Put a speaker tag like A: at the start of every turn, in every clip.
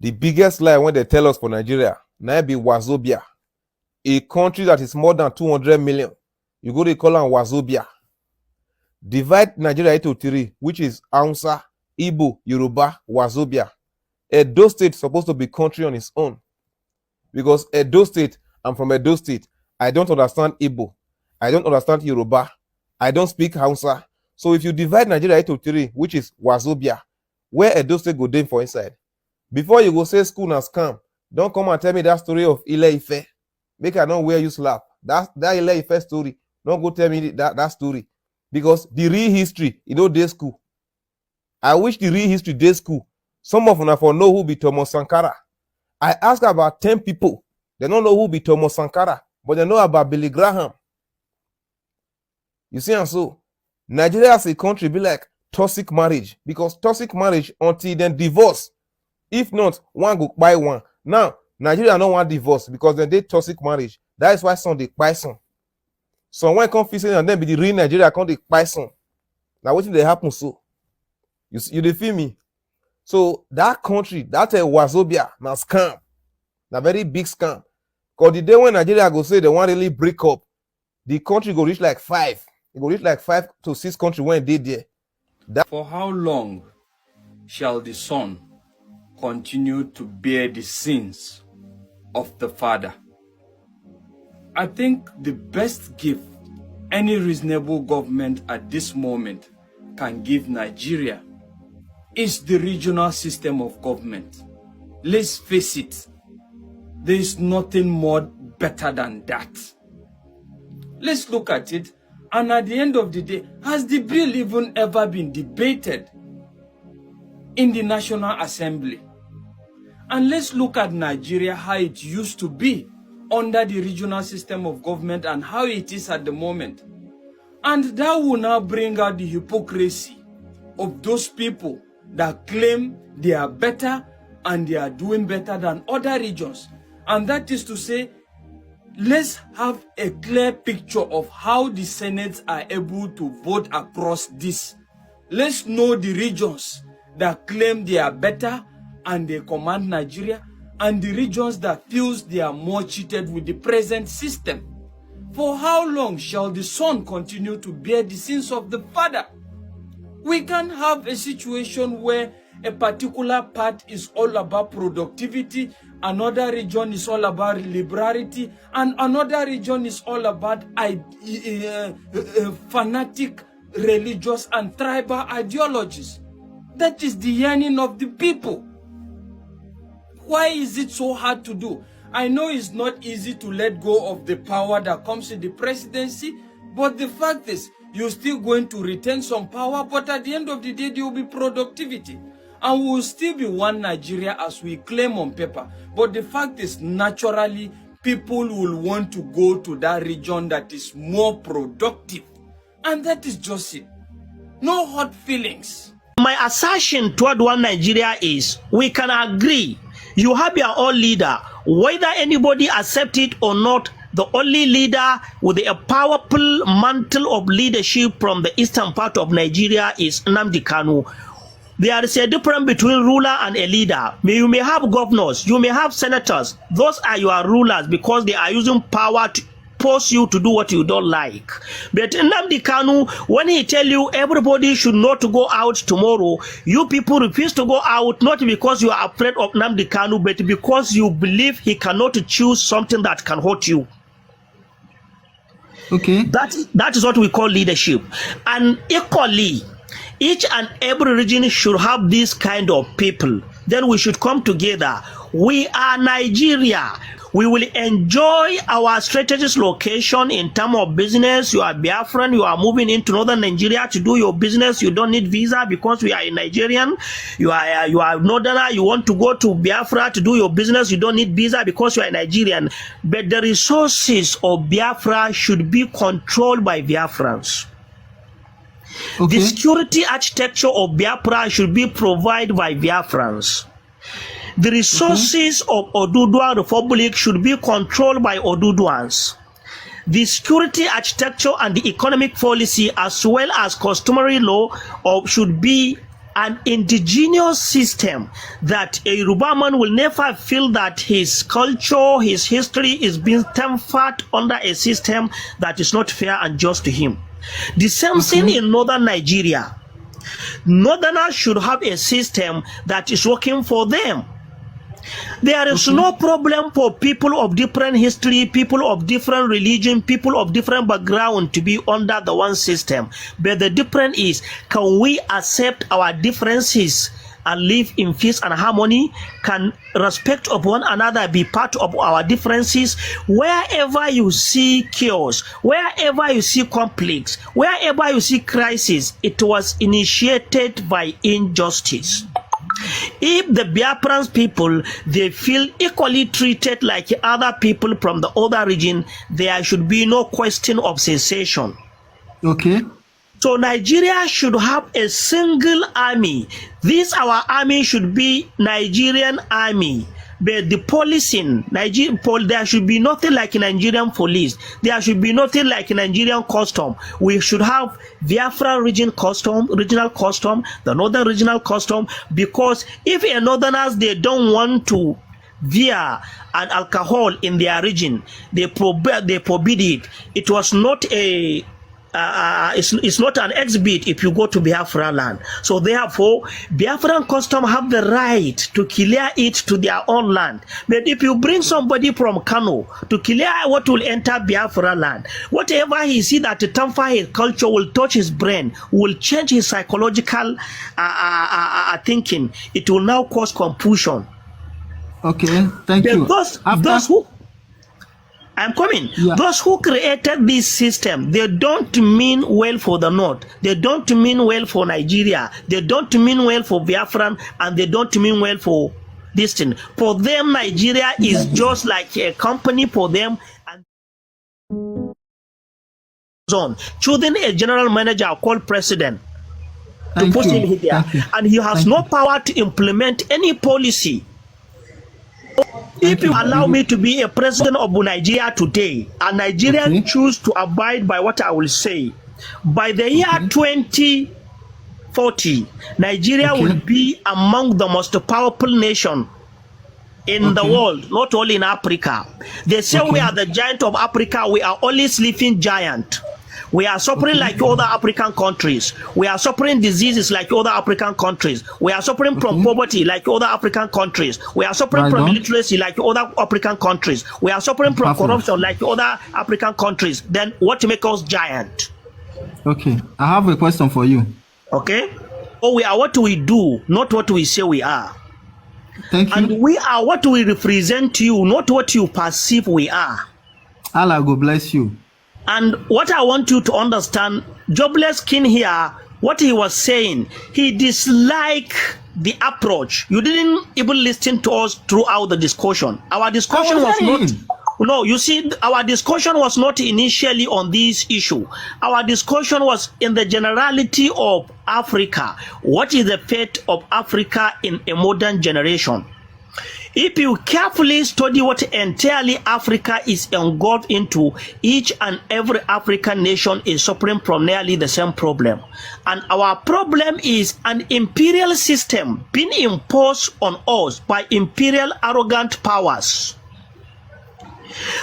A: The biggest lie when they tell us for Nigeria, now be Wazobia. A country that is more than 200 million. You go to call them Wazobia. Divide Nigeria into three, which is Hausa, Igbo, Yoruba, Wazobia. Edo State is supposed to be country on its own. Because Edo State, I'm from Edo State. I don't understand Igbo. I don't understand Yoruba. I don't speak Hausa. So if you divide Nigeria into three, which is Wazobia, where Edo State go down for inside? Before you go say school na scam, don't come and tell me that story of Ile Ife. Make I know where you slap. That Ile Ife story. Don't go tell me that story. Because the real history, day school. I wish the real history day school. Some of them for know who be Thomas Sankara. I ask about 10 people. They don't know who be Thomas Sankara, but they know about Billy Graham. You see, and so Nigeria as a country be like toxic marriage, because toxic marriage until then divorce. If not, one go buy one. Now Nigeria don't want divorce because they did toxic marriage. That is why some they buy some. So when come fixing and then be the real Nigeria come they buy some. Now what did they happen so? You feel me? So that country, that Wazobia, now scam, na very big scam. Because the day when Nigeria go say they want really break up, the country go reach like 5. It go reach like 5 to 6 countries when they there.
B: For how long shall the son continue to bear the sins of the father? I think the best gift any reasonable government at this moment can give Nigeria is the regional system of government. Let's face it, there is nothing more better than that. Let's look at it, and at the end of the day, has the bill even ever been debated in the National Assembly? And let's look at Nigeria, how it used to be under the regional system of government and how it is at the moment. And that will now bring out the hypocrisy of those people that claim they are better and they are doing better than other regions. And that is to say, let's have a clear picture of how the Senates are able to vote across this. Let's know the regions that claim they are better and they command Nigeria, and the regions that feels they are more cheated with the present system. For how long shall the son continue to bear the sins of the father? We can have a situation where a particular part is all about productivity, another region is all about liberality, and another region is all about fanatic religious and tribal ideologies. That is the yearning of the people. Why is it so hard to do? I know it's not easy to let go of the power that comes in the presidency, but the fact is, you're still going to retain some power, but at the end of the day, there will be productivity. And we will still be one Nigeria as we claim on paper. But the fact is, naturally, people will want to go to that region that is more productive. And that is just it. No hard feelings.
C: My assertion toward one Nigeria is, we can agree. You have your own leader. Whether anybody accept it or not, the only leader with a powerful mantle of leadership from the eastern part of Nigeria is Nnamdi Kanu. There is a difference between ruler and a leader. You may have governors, you may have senators. Those are your rulers because they are using power to force you to do what you don't like. But Nnamdi Kanu, when he tell you everybody should not go out tomorrow, you people refuse to go out, not because you are afraid of Nnamdi Kanu, but because you believe he cannot choose something that can hurt you.
D: Okay.
C: That is what we call leadership. And equally, each and every region should have this kind of people. Then we should come together. We are Nigeria. We will enjoy our strategic location in terms of business. You are Biafran, you are moving into northern Nigeria to do your business. You don't need visa because we are a Nigerian. You are northerner, you want to go to Biafra to do your business. You don't need visa because you are a Nigerian. But the resources of Biafra should be controlled by Biafrans. Okay. The security architecture of Biafra should be provided by Biafrans. The resources of Oduduwa Republic should be controlled by Oduduwans. The security architecture and the economic policy as well as customary law should be an indigenous system that a Yoruba man will never feel that his culture, his history is being tempered under a system that is not fair and just to him. The same thing in northern Nigeria. Northerners should have a system that is working for them. There is no problem for people of different history, people of different religion, people of different background to be under the one system. But the difference is, can we accept our differences and live in peace and harmony? Can respect of one another be part of our differences? Wherever you see chaos, wherever you see conflicts, wherever you see crisis, it was initiated by injustice. If the Biafran people, they feel equally treated like other people from the other region, there should be no question of cessation.
D: Okay.
C: So Nigeria should have a single army. This our army should be Nigerian army. But the policing, there should be nothing like Nigerian police. There should be nothing like Nigerian custom. We should have Biafra regional custom, the northern regional custom, because if a northerners, they don't want to beer and alcohol in their region, they forbid it. It was not a it's not an exhibit if you go to Biafra land. So therefore, Biafran custom have the right to clear it to their own land. But if you bring somebody from Kano to clear what will enter Biafra land, whatever he see that to tamper his culture will touch his brain, will change his psychological thinking, it will now cause confusion.
D: Okay, thank you.
C: Those who I'm coming. Yeah. Those who created this system, they don't mean well for the North. They don't mean well for Nigeria. They don't mean well for Biafran, and they don't mean well for this thing. For them, Nigeria is just like a company for them. And choosing a general manager called president to put him here, and he has no power to implement any policy. If you allow me to be a president of Nigeria today, and Nigerians choose to abide by what I will say, by the year 2040, Nigeria will be among the most powerful nations in the world, not only in Africa. They say we are the giant of Africa. We are only sleeping giant. We are suffering like other African countries. We are suffering diseases like other African countries. We are suffering from poverty like other African countries. We are suffering from illiteracy like other African countries. We are suffering from corruption like other African countries. Then what makes us giant?
D: Okay, I have a question for you.
C: Okay? Oh, we are what we do, not what we say we are.
D: Thank you.
C: And we are what we represent to you, not what you perceive we are.
D: Allah go bless you.
C: And what I want you to understand, Jobless King here, what he was saying, he disliked the approach. You didn't even listen to us throughout the discussion. Our discussion was not... No, you see, our discussion was not initially on this issue. Our discussion was in the generality of Africa. What is the fate of Africa in a modern generation? If you carefully study what entirely Africa is engulfed into, each and every African nation is suffering from nearly the same problem. And our problem is an imperial system being imposed on us by imperial arrogant powers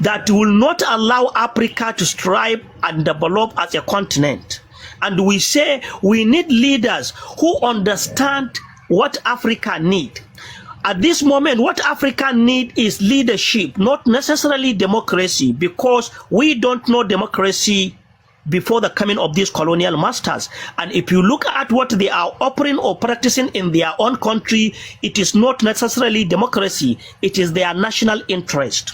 C: that will not allow Africa to strive and develop as a continent. And we say we need leaders who understand what Africa needs. At this moment, what Africa needs is leadership, not necessarily democracy, because we don't know democracy before the coming of these colonial masters. And if you look at what they are offering or practicing in their own country, it is not necessarily democracy, it is their national interest.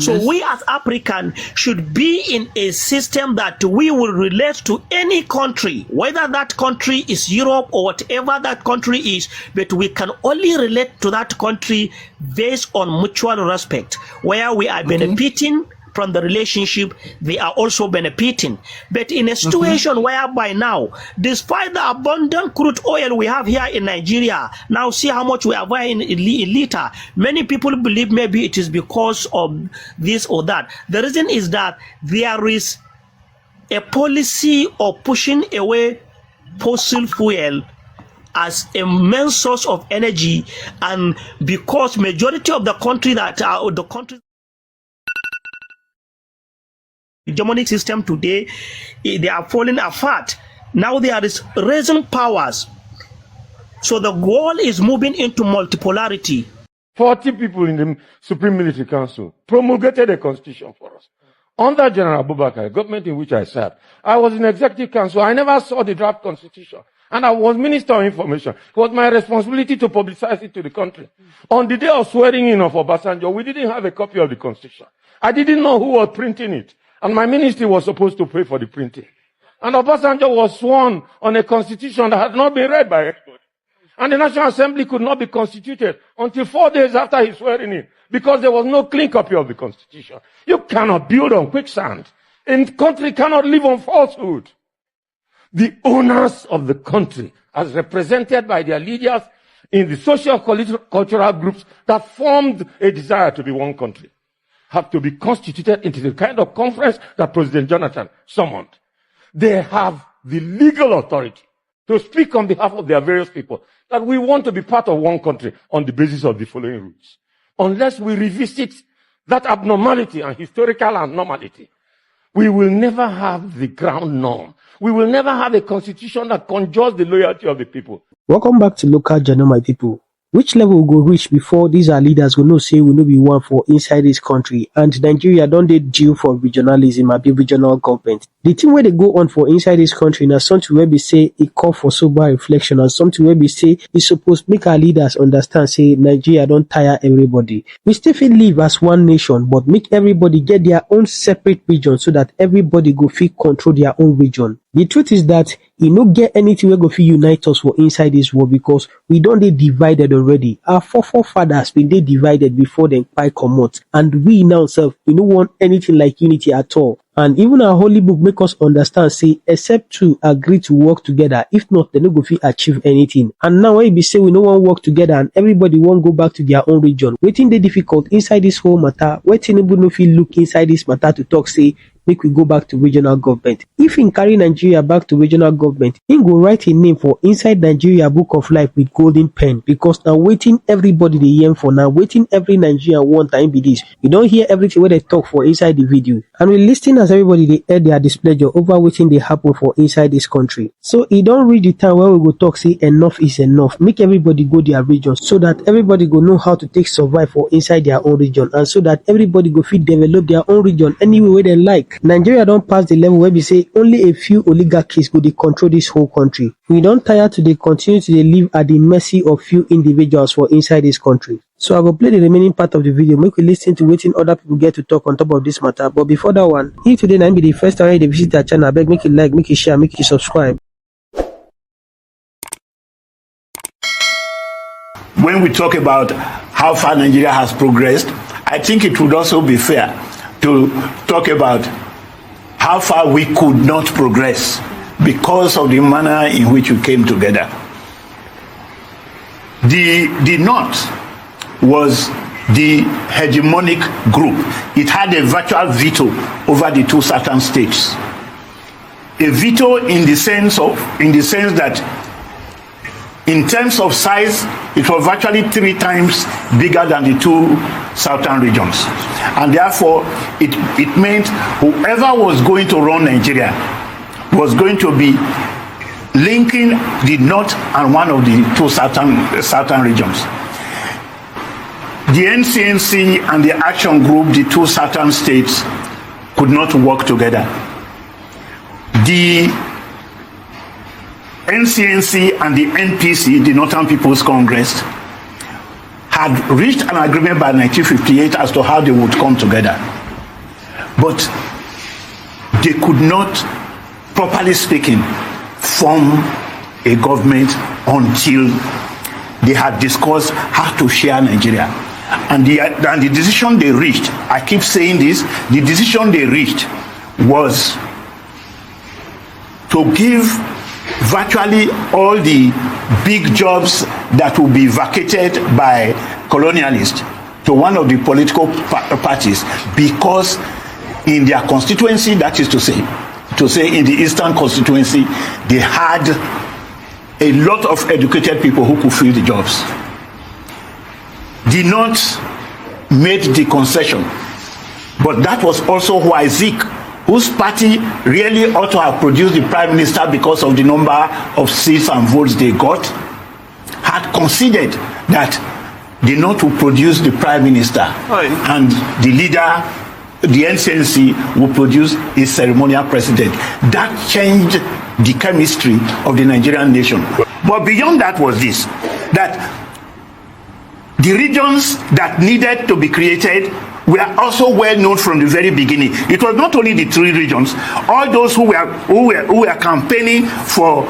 C: So we as Africans should be in a system that we will relate to any country, whether that country is Europe or whatever that country is, but we can only relate to that country based on mutual respect, where we are benefiting from the relationship, they are also benefiting. But in a situation whereby now, despite the abundant crude oil we have here in Nigeria, now see how much we are buying in liter. Many people believe maybe it is because of this or that. The reason is that there is a policy of pushing away fossil fuel as a main source of energy, and because majority of the country that are the country hegemonic system today, they are falling apart. Now there is raising powers. So the goal is moving into multipolarity.
E: 40 people in the Supreme Military Council promulgated a constitution for us. Under General Abubakar, government in which I served, I was in Executive Council. I never saw the draft constitution. And I was Minister of Information. It was my responsibility to publicize it to the country. On the day of swearing in of Obasanjo, we didn't have a copy of the constitution. I didn't know who was printing it. And my ministry was supposed to pay for the printing. And Obasanjo was sworn on a constitution that had not been read by anybody. And the National Assembly could not be constituted until 4 days after his swearing in, because there was no clean copy of the constitution. You cannot build on quicksand. A country cannot live on falsehood. The owners of the country, as represented by their leaders in the social cultural groups that formed a desire to be one country, have to be constituted into the kind of conference that President Jonathan summoned. They have the legal authority to speak on behalf of their various people that we want to be part of one country on the basis of the following rules. Unless we revisit that abnormality and historical abnormality, we will never have the ground norm. We will never have a constitution that conjures the loyalty of the people.
F: Welcome back to Local Journal, my people. Which level we go reach before these are leaders will know say we no be one for inside this country, and Nigeria don't they due for regionalism and be regional government. The thing where they go on for inside this country now something where we say it call for sober reflection, and something where we say it's supposed to make our leaders understand say Nigeria don't tire everybody. We still feel live as one nation, but make everybody get their own separate region so that everybody go feel control their own region. The truth is that you no get anything where go fit unite us for inside this world, because we don't they divided already. Our forefathers been they divided before they quite come out, and we now self we don't want anything like unity at all. And even our holy book make us understand say except to agree to work together, if not they no go fit achieve anything. And now when it be say we no want work together and everybody won't go back to their own region, waiting they difficult inside this whole matter, waiting no fit look inside this matter to talk say make we go back to regional government. If in carry Nigeria back to regional government, he go write a name for inside Nigeria book of life with golden pen, because now waiting everybody they aim for, now waiting every Nigerian want time be this. You don't hear everything where they talk for inside the video, and we listen as everybody they air their displeasure over waiting they happen for inside this country. So it don't reach the time where we go talk say enough is enough. Make everybody go their region so that everybody go know how to take survive for inside their own region, and so that everybody go fit develop their own region any way they like. Nigeria don't pass the level where we say only a few oligarchies go they control this whole country. We don't tire to they continue to they live at the mercy of few individuals for inside this country. So I will play the remaining part of the video, make we listen to waiting other people get to talk on top of this matter. But before that one, if today I be the first time you visit our channel, I beg make it like, make it share, make it subscribe.
G: When we talk about how far Nigeria has progressed, I think it would also be fair to talk about how far we could not progress because of the manner in which we came together. The North was the hegemonic group. It had a virtual veto over the two southern states. A veto in the sense that in terms of size, it was virtually 3 times bigger than the two southern regions. And therefore, it meant whoever was going to run Nigeria was going to be linking the north and one of the two southern regions. The NCNC and the Action Group, the two southern states, could not work together. The NCNC and the NPC, the Northern People's Congress, had reached an agreement by 1958 as to how they would come together. But they could not, properly speaking, form a government until they had discussed how to share Nigeria. And the decision they reached, I keep saying this, the decision they reached was to give virtually all the big jobs that will be vacated by colonialists to one of the political parties, because in their constituency, that is to say in the Eastern constituency, they had a lot of educated people who could fill the jobs. The North made the concession, but that was also why Zik, whose party really ought to have produced the prime minister because of the number of seats and votes they got, had conceded that the North would produce the prime minister, and the leader, the NCNC, will produce a ceremonial president. That changed the chemistry of the Nigerian nation. But beyond that was this, that the regions that needed to be created were also well known from the very beginning. It was not only the three regions. All those who were campaigning for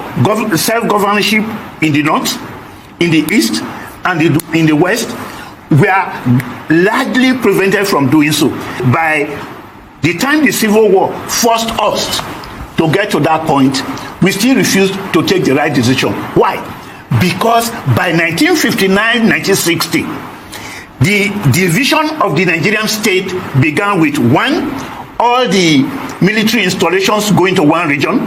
G: self-governorship in the north, in the east, and in the west were largely prevented from doing so. By the time the Civil War forced us to get to that point, we still refused to take the right decision. Why? Because by 1959-1960, the division of the Nigerian state began with one, all the military installations going to one region,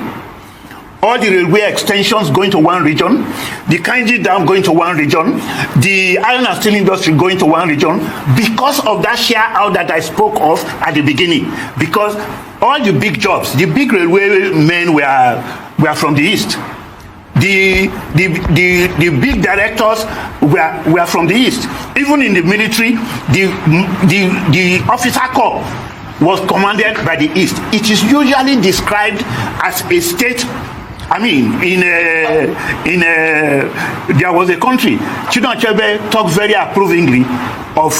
G: all the railway extensions going to one region, the Kainji Dam going to one region, the iron and steel industry going to one region, because of that share out that I spoke of at the beginning. Because all the big jobs, the big railway men were from the east. The big directors were from the east. Even in the military, the officer corps was commanded by the east. It is usually described as a state. I mean, there was a country, Chinua Achebe talked very approvingly of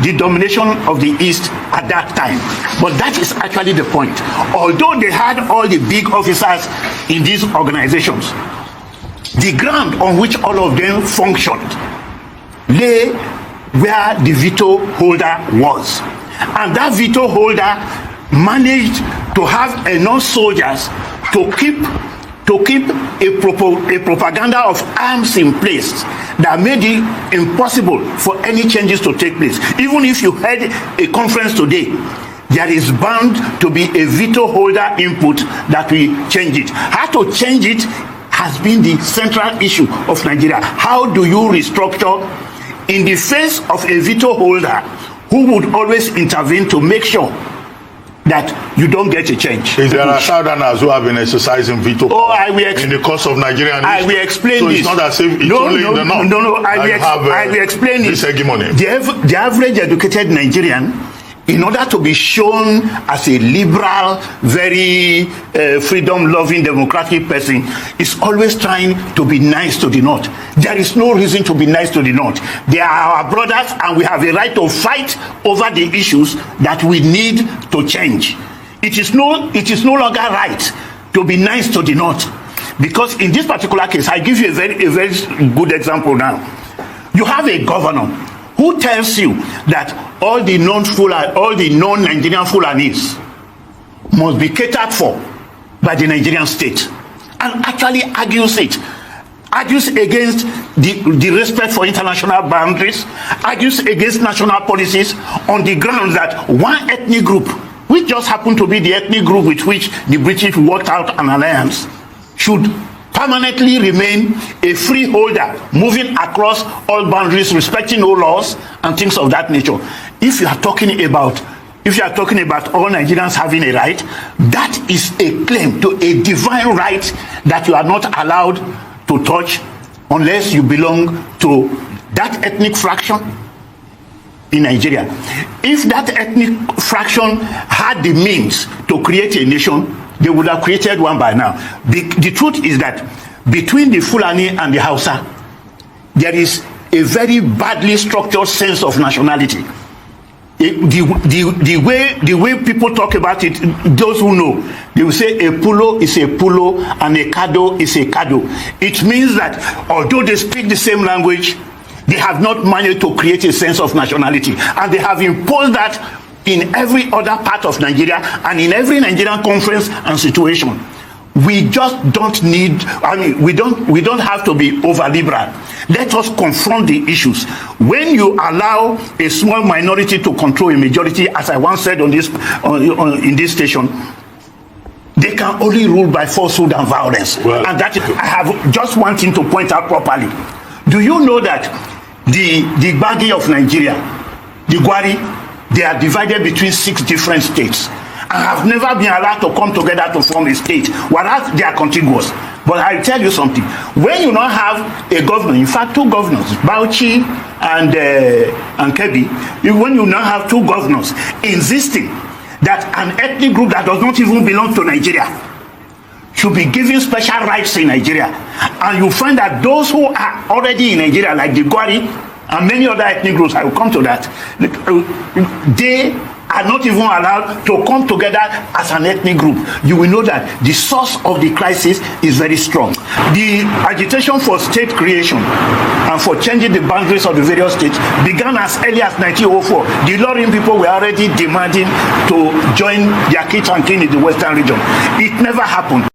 G: the domination of the East at that time. But that is actually the point. Although they had all the big officers in these organizations, the ground on which all of them functioned lay where the veto holder was. And that veto holder managed to have enough soldiers to keep a propaganda of arms in place that made it impossible for any changes to take place. Even if you had a conference today, there is bound to be a veto holder input that will change it. How to change it has been the central issue of Nigeria. How do you restructure in the face of a veto holder who would always intervene to make sure that you don't get a change?
H: There are Southerners who have been exercising veto in the course of Nigerian history.
G: I will explain
H: so
G: this.
H: It's not as if it's only in the north.
G: No, I will explain
H: this hegemony.
G: The average educated Nigerian, in order to be shown as a liberal, very freedom-loving, democratic person, is always trying to be nice to the North. There is no reason to be nice to the North. They are our brothers, and we have a right to fight over the issues that we need to change. It is no longer right to be nice to the North, because in this particular case, I give you a very good example now. You have a governor who tells you that all the non-Nigerian Fulanis must be catered for by the Nigerian state, and actually argues against the respect for international boundaries, argues against national policies on the grounds that one ethnic group, which just happened to be the ethnic group with which the British worked out an alliance, should permanently remain a freeholder, moving across all boundaries, respecting no laws and things of that nature. If you are talking about all Nigerians having a right, that is a claim to a divine right that you are not allowed to touch unless you belong to that ethnic fraction in Nigeria. If that ethnic fraction had the means to create a nation, they would have created one by now. The truth is that between the Fulani and the Hausa, there is a very badly structured sense of nationality. The way people talk about it, those who know, they will say a pulo is a pulo and a kado is a kado. It means that although they speak the same language, they have not managed to create a sense of nationality, and they have imposed that in every other part of Nigeria and in every Nigerian conference and situation. We just don't need, we don't have to be over liberal. Let us confront the issues. When you allow a small minority to control a majority, as I once said on this in this station, they can only rule by falsehood and violence.
H: Well,
G: and that I have just one thing to point out properly. Do you know that the Gbagi of Nigeria, the Gwari, they are divided between 6 different states and have never been allowed to come together to form a state, whereas they are contiguous. But I'll tell you something. When you now have a governor, in fact 2 governors, Bauchi and Kebbi, when you now have 2 governors insisting that an ethnic group that does not even belong to Nigeria should be given special rights in Nigeria, and you find that those who are already in Nigeria, like the Gwari and many other ethnic groups, I will come to that, they are not even allowed to come together as an ethnic group. You will know that the source of the crisis is very strong. The agitation for state creation and for changing the boundaries of the various states began as early as 1904. The Ilorin people were already demanding to join their kith and kin in the western region. It never happened.